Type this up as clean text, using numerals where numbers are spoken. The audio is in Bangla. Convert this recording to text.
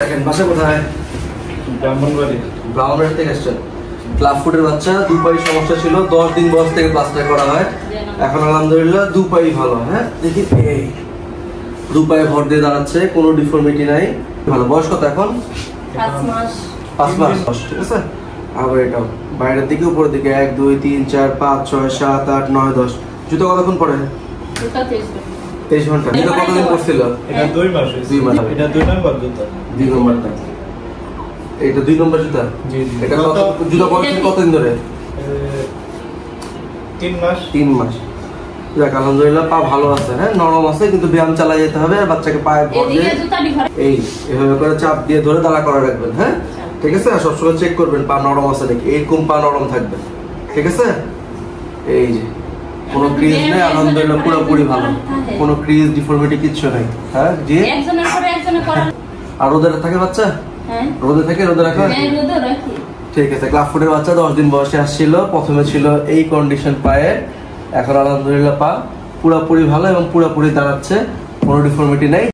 দেখেন বাসা কোথায়? ব্রাহ্মণবাড়ি। ব্রাহ্মণবাড়ি থেকে আসছেন। ক্লাব ফুটের বাচ্চা, 2 পায়ে সমস্যা ছিল, 10 দিন বয়স থেকে প্লাস্টার করা হয়, এখন আলহামদুলিল্লাহ 2 পায়ে ভালো। হ্যাঁ দেখি, এই 2 পায়ে ভর দিয়ে দাঁড়াচ্ছে, কোনো ডিফর্মিটি নাই, ভালো। বয়স কত এখন? 5 মাস। 5 মাস, ঠিক আছে। আবার এটাও বাইরের দিকে উপরের দিকে 1 2 3 4 5 6 7 8 9 10। জুতো কতক্ষণ পরে? জুতো 23 ঘন্টা। জুতো কতদিন পরছিল? এটা 2 মাস হয়েছে। 2 মাস। এটা 2 নম্বর জুতা। 2 নম্বরটা। এটা 2 নম্বর জুতা। জি জি। এটা কত জুতো পরছিল কতদিন ধরে? 3 মাস। 3 মাস। যাক আলহামদুলিল্লাহ, পা ভালো আছে, হ্যাঁ নরম আছে, কিন্তু ব্যায়াম চালিয়ে যেতে হবে। আর বাচ্চাকে পায়ে ভর দিয়ে এই এভাবে করে চাপ দিয়ে ধরে দাঁড়া করে রাখবেন। হ্যাঁ ঠিক আছে। আর সবসময় চেক করবেন পা নরম আছে নাকি, এরকম পা নরম থাকবে, ঠিক আছে। এই যে কোনো ক্রিজ নেই, আলহামদুলিল্লাহ পুরোপুরি ভালো, কোনো ক্রিজ ডিফর্মিটি কিচ্ছু নেই। হ্যাঁ জি। একজনের পরে একজনের করা। আর রোদে থাকে বাচ্চা? হ্যাঁ রোদে থাকে, রোদে রাখা। হ্যাঁ রোদে রাখি। ঠিক আছে। ক্লাব ফুটের বাচ্চা 10 দিন বয়সে আসছিল, প্রথমে ছিল এই কন্ডিশন পায়ে, এখন আলহামদুলিল্লাহ পা পুরোপুরি ভালো এবং পুরোপুরি দাঁড়াচ্ছে, কোনো ডিফর্মিটি নেই।